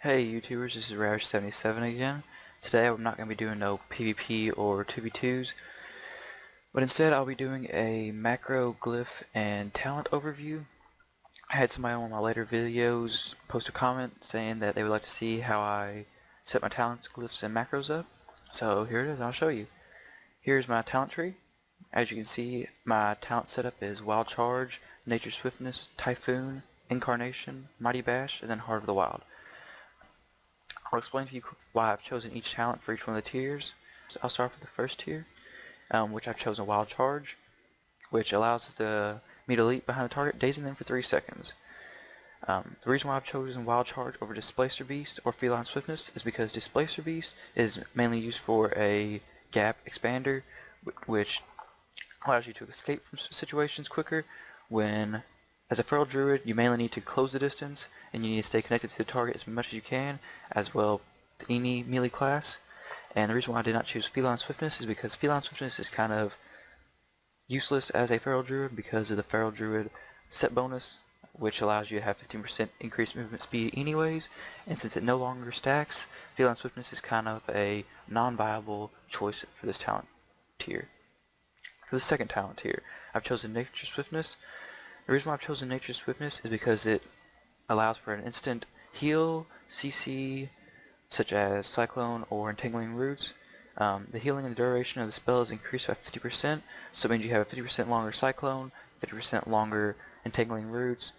Hey YouTubers, this is Ravage77 again. Today I'm not going to be doing no PvP or 2v2s, but instead I'll be doing a macro, glyph, and talent overview. I had somebody on my later videos post a comment saying that they would like to see how I set my talents, glyphs, and macros up. So here it is, I'll show you. Here's my talent tree. As you can see, my talent setup is Wild Charge, Nature Swiftness, Typhoon, Incarnation, Mighty Bash, and then Heart of the Wild. I'll explain to you why I've chosen each talent for each one of the tiers. So I'll start with the first tier, which I've chosen Wild Charge, which allows me to leap behind the target, dazing them for 3 seconds. The reason why I've chosen Wild Charge over Displacer Beast or Feline Swiftness is because Displacer Beast is mainly used for a gap expander, which allows you to escape from situations quicker. When, as a feral druid, you mainly need to close the distance, and you need to stay connected to the target as much as you can, as well as any melee class. And the reason why I did not choose Feline Swiftness is because Feline Swiftness is kind of useless as a feral druid because of the feral druid set bonus, which allows you to have 15% increased movement speed anyways, and since it no longer stacks, Feline Swiftness is kind of a non-viable choice for this talent tier. For the second talent tier, I've chosen Nature Swiftness. The reason why I've chosen Nature Swiftness is because it allows for an instant heal, CC, such as Cyclone or Entangling Roots. The healing and the duration of the spell is increased by 50%, so it means you have a 50% longer Cyclone, 50% longer Entangling Roots,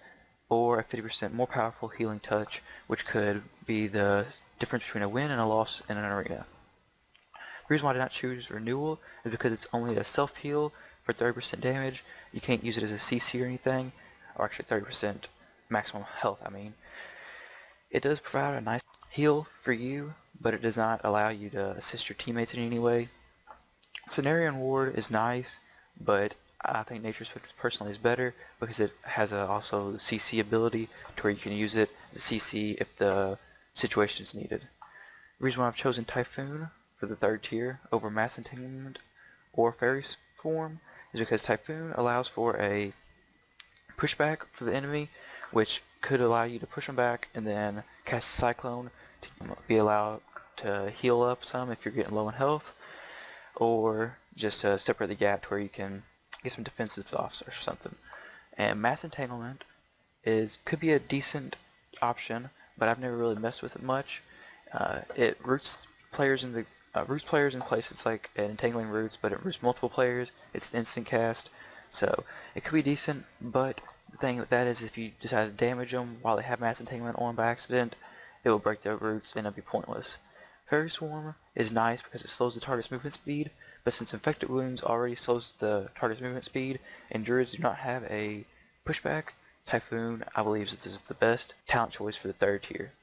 or a 50% more powerful Healing Touch, which could be the difference between a win and a loss in an arena. The reason why I did not choose Renewal is because it's only a self-heal for 30% damage. You can't use it as a CC or anything, or actually 30% maximum health, I mean. It does provide a nice heal for you, but it does not allow you to assist your teammates in any way. Cenarion Ward is nice, but I think Nature Swiftness personally is better because it has also the CC ability to where you can use it as a CC if the situation is needed. The reason why I've chosen Typhoon for the third tier over Mass Entanglement or Fairy Swarm is because Typhoon allows for a pushback for the enemy, which could allow you to push them back and then cast Cyclone to be allowed to heal up some if you're getting low in health, or just to separate the gap to where you can get some defensive off or something. And Mass Entanglement could be a decent option, but I've never really messed with it much. It roots players in places like Entangling Roots, but it roots multiple players. It's an instant cast, so it could be decent, but the thing with that is if you decide to damage them while they have Mass Entanglement on by accident, it will break their roots and it'll be pointless. Fairy Swarm is nice because it slows the target's movement speed, but since Infected Wounds already slows the target's movement speed, and Druids do not have a pushback, Typhoon, I believe, is the best talent choice for the third tier.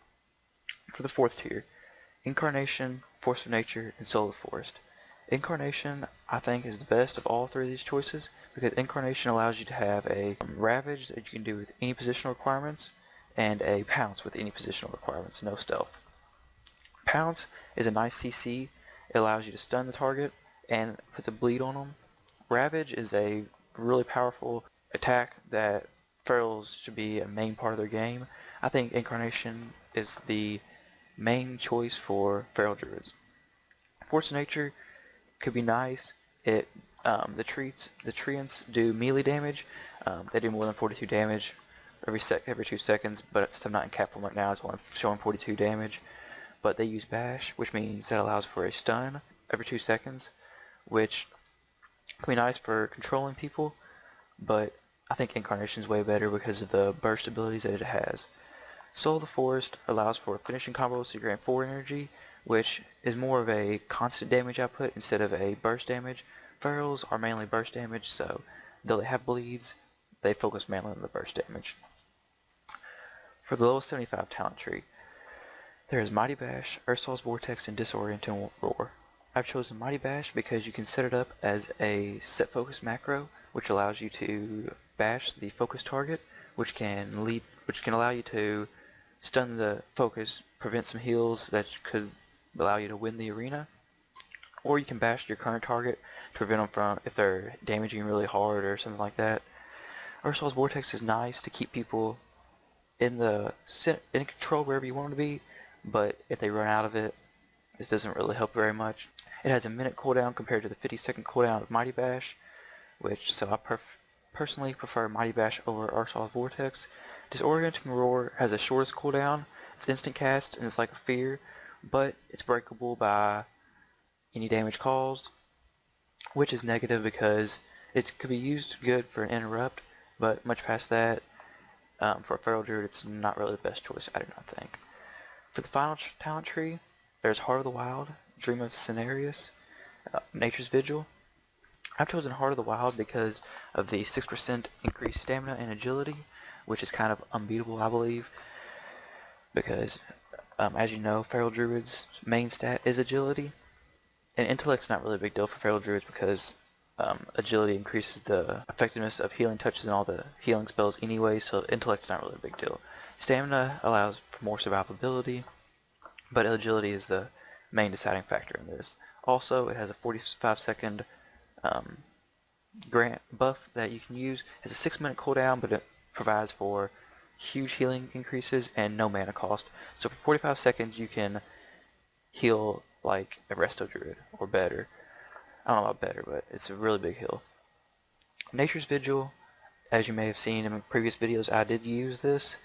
For the fourth tier, Incarnation, Force of Nature, and Soul of the Forest. Incarnation, I think, is the best of all three of these choices because Incarnation allows you to have a Ravage that you can do with any positional requirements and a Pounce with any positional requirements, no stealth. Pounce is a nice CC. It allows you to stun the target and puts a bleed on them. Ravage is a really powerful attack that ferals should be a main part of their game. I think Incarnation is the main choice for feral druids. Force of Nature could be nice. The treants do melee damage. They do more than 42 damage every 2 seconds, but since I'm not in cap form right now, it's only showing 42 damage. But they use Bash, which means that allows for a stun every 2 seconds, which can be nice for controlling people, but I think Incarnation is way better because of the burst abilities that it has. Soul of the Forest allows for finishing combos so you grant 4 energy, which is more of a constant damage output instead of a burst damage. Ferals are mainly burst damage, so though they have bleeds, they focus mainly on the burst damage. For the lowest 75 talent tree, there is Mighty Bash, Ursol's Vortex, and Disorienting Roar. I've chosen Mighty Bash because you can set it up as a set focus macro, which allows you to bash the focus target, which can allow you to stun the focus, prevent some heals that could allow you to win the arena, or you can bash your current target to prevent them from, if they're damaging really hard or something like that. Ursol's Vortex is nice to keep people in control wherever you want them to be, but if they run out of it, this doesn't really help very much. It has a minute cooldown compared to the 50-second cooldown of Mighty Bash, so I personally prefer Mighty Bash over Arsenal's Vortex. Disorienting Roar has the shortest cooldown. It's instant cast and it's like a fear, but it's breakable by any damage caused, which is negative because it could be used good for an interrupt, but much past that, for a Feral Druid, it's not really the best choice, I do not think. For the final talent tree, there's Heart of the Wild, Dream of Cenarius, Nature's Vigil. I've chosen Heart of the Wild because of the 6% increased stamina and agility, which is kind of unbeatable, I believe, because, as you know, Feral Druid's main stat is agility, and Intellect's not really a big deal for Feral Druids because agility increases the effectiveness of healing touches and all the healing spells anyway, so Intellect's not really a big deal. Stamina allows for more survivability, but agility is the main deciding factor in this. Also, it has a 45-second grant buff that you can use. It has a 6-minute cooldown, but it provides for huge healing increases and no mana cost. So for 45 seconds you can heal like a Resto Druid, or better. I don't know about better, but it's a really big heal. Nature's Vigil, as you may have seen in previous videos, I did use this,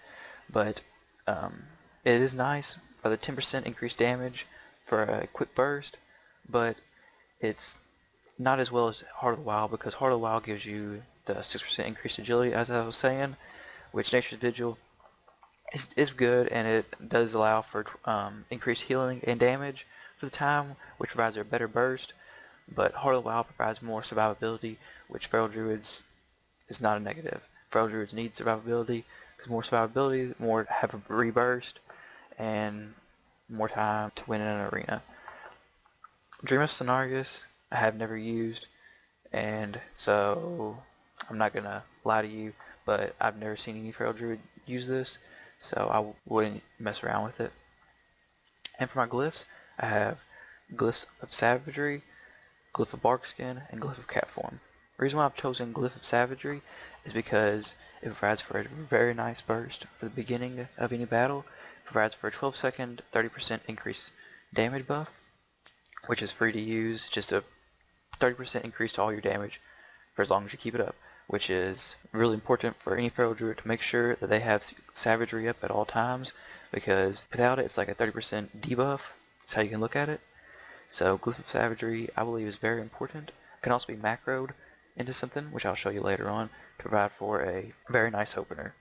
but it is nice by the 10% increased damage for a quick burst, but it's not as well as Heart of the Wild, because Heart of the Wild gives you the 6% increased agility, as I was saying, which Nature's Vigil is good, and it does allow for increased healing and damage for the time, which provides a better burst, but Heart of the Wild provides more survivability, which Feral Druids is not a negative. Feral Druids need survivability, because more survivability, more have a reburst, and more time to win in an arena. Dream of Cenarius I have never used, and so I'm not gonna lie to you, but I've never seen any Feral Druid use this, so I wouldn't mess around with it. And for my glyphs, I have Glyphs of Savagery, Glyph of Barkskin, and Glyph of Catform. The reason why I've chosen Glyph of Savagery is because it provides for a very nice burst for the beginning of any battle. It provides for a 12-second 30% increase damage buff, which is free to use, just a 30% increase to all your damage for as long as you keep it up, which is really important for any Feral Druid to make sure that they have Savagery up at all times, because without it, it's like a 30% debuff. That's how you can look at it. So Glyph of Savagery, I believe, is very important. It can also be macroed into something, which I'll show you later on, to provide for a very nice opener.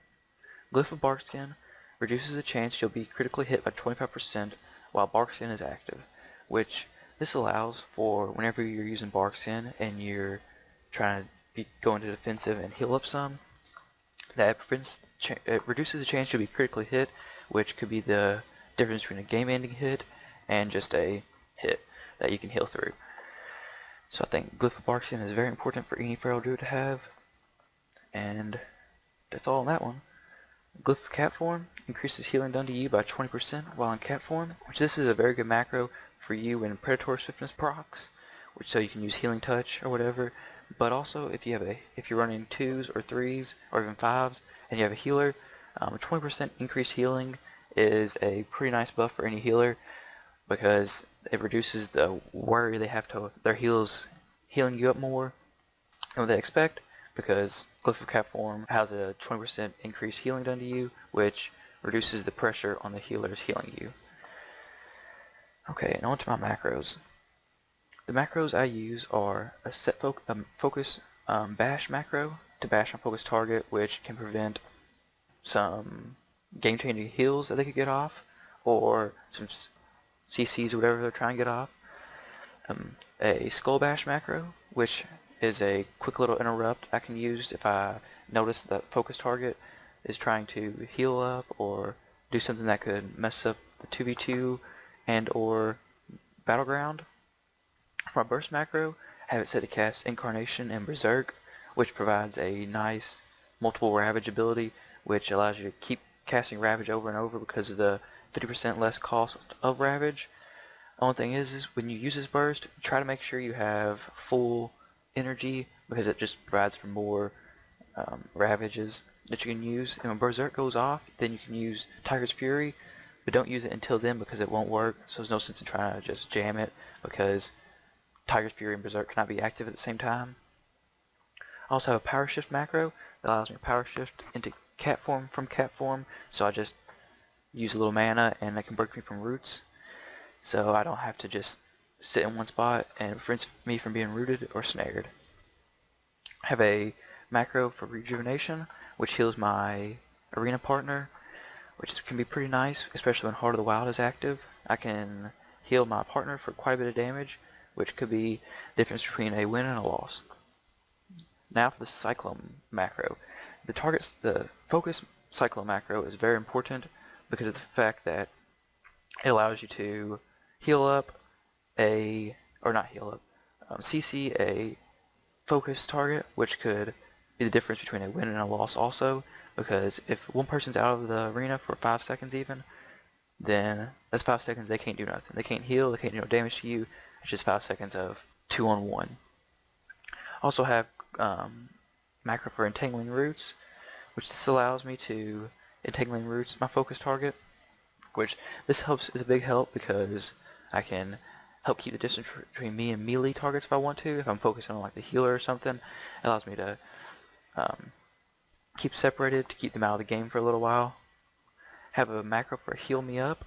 Glyph of Barkskin reduces the chance you'll be critically hit by 25% while Barkskin is active, which this allows for whenever you're using Barkskin and you're trying to go into defensive and heal up some, that it reduces the chance you'll be critically hit, which could be the difference between a game-ending hit and just a hit that you can heal through. So I think Glyph of Barkskin is very important for any Feral Druid to have, and that's all on that one. Glyph of Catform increases healing done to you by 20% while in cat form, which this is a very good macro for you when Predator Swiftness procs, which so you can use Healing Touch or whatever. But also if you're running 2s or 3s or even 5s and you have a healer, 20% increased healing is a pretty nice buff for any healer, because it reduces the worry they have to their heals healing you up more than what they expect, because Glyph of Catform has a 20% increased healing done to you, which reduces the pressure on the healers healing you. Okay, and on to my macros. The macros I use are a set focus bash macro to bash on focus target, which can prevent some game-changing heals that they could get off, or some CCs or whatever they're trying to get off. A skull bash macro, which is a quick little interrupt I can use if I notice that focus target is trying to heal up or do something that could mess up the 2v2 and or battleground. For my burst macro, I have it set to cast Incarnation and Berserk, which provides a nice multiple Ravage ability, which allows you to keep casting Ravage over and over because of the 50% less cost of Ravage. The only thing is when you use this burst, try to make sure you have full energy, because it just provides for more Ravages that you can use. And when Berserk goes off, then you can use Tiger's Fury, but don't use it until then because it won't work, so there's no sense in trying to just jam it because Tiger's Fury and Berserk cannot be active at the same time. I also have a power shift macro that allows me to power shift into cat form from cat form, so I just use a little mana and that can break me from roots, so I don't have to just sit in one spot and it prevents me from being rooted or snared. I have a macro for rejuvenation, which heals my arena partner, which can be pretty nice, especially when Heart of the Wild is active. I can heal my partner for quite a bit of damage, which could be the difference between a win and a loss. Now for the Cyclone macro. The focus Cyclone macro is very important because of the fact that it allows you to heal up CC a focus target, which could be the difference between a win and a loss also, because if one person's out of the arena for 5 seconds even, then that's 5 seconds they can't do nothing. They can't heal, they can't do no damage to you. It's just 5 seconds of 2-on-1. Also have macro for entangling roots, which this allows me to entangling roots my focus target, which this is a big help because I can help keep the distance between me and melee targets if I want to. If I'm focusing on like the healer or something, it allows me to keep separated to keep them out of the game for a little while. Have a macro for heal me up.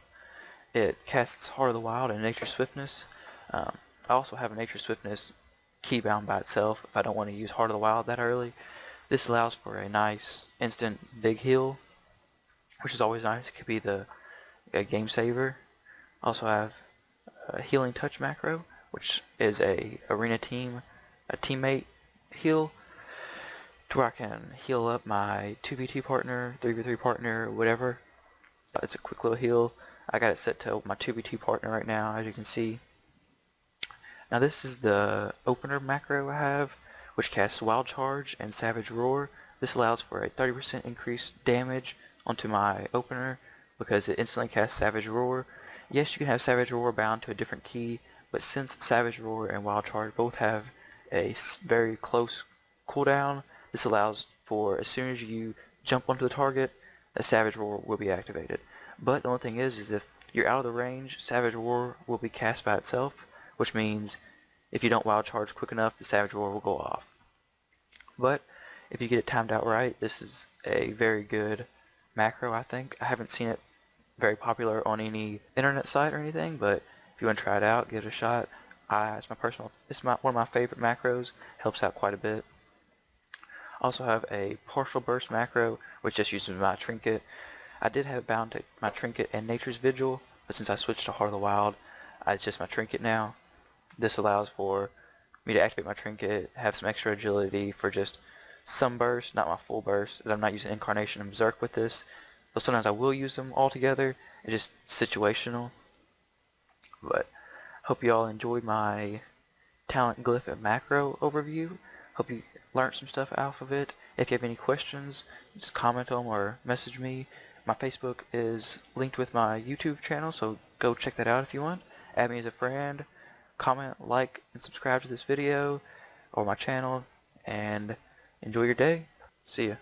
It casts Heart of the Wild and Nature Swiftness. I also have a Nature Swiftness keybound by itself if I don't want to use Heart of the Wild that early. This allows for a nice instant big heal, which is always nice. It could be a game saver. Also have a Healing Touch macro, which is a teammate heal, to where I can heal up my 2v2 partner, 3v3 partner, whatever. It's a quick little heal. I got it set to my 2v2 partner right now, as you can see. Now this is the opener macro I have, which casts Wild Charge and Savage Roar. This allows for a 30% increased damage onto my opener because it instantly casts Savage Roar. Yes, you can have Savage Roar bound to a different key, but since Savage Roar and Wild Charge both have a very close cooldown, this allows for as soon as you jump onto the target, a Savage Roar will be activated. But the only thing is if you're out of the range, Savage Roar will be cast by itself, which means if you don't Wild Charge quick enough, the Savage Roar will go off. But if you get it timed out right, this is a very good macro, I think. I haven't seen it very popular on any internet site or anything, but if you want to try it out, give it a shot. It's one of my favorite macros. Helps out quite a bit. Also have a partial burst macro, which just uses my trinket. I did have it bound to my trinket and Nature's Vigil, but since I switched to Heart of the Wild, it's just my trinket now. This allows for me to activate my trinket, have some extra agility for just some burst, not my full burst. I'm not using Incarnation and Berserk with this, but sometimes I will use them all together. It's just situational. But hope you all enjoyed my talent glyph and macro overview. Hope you learned some stuff out of it. If you have any questions, just comment them or message me. My Facebook is linked with my YouTube channel, so go check that out if you want. Add me as a friend. Comment, like, and subscribe to this video or my channel, and enjoy your day. See ya.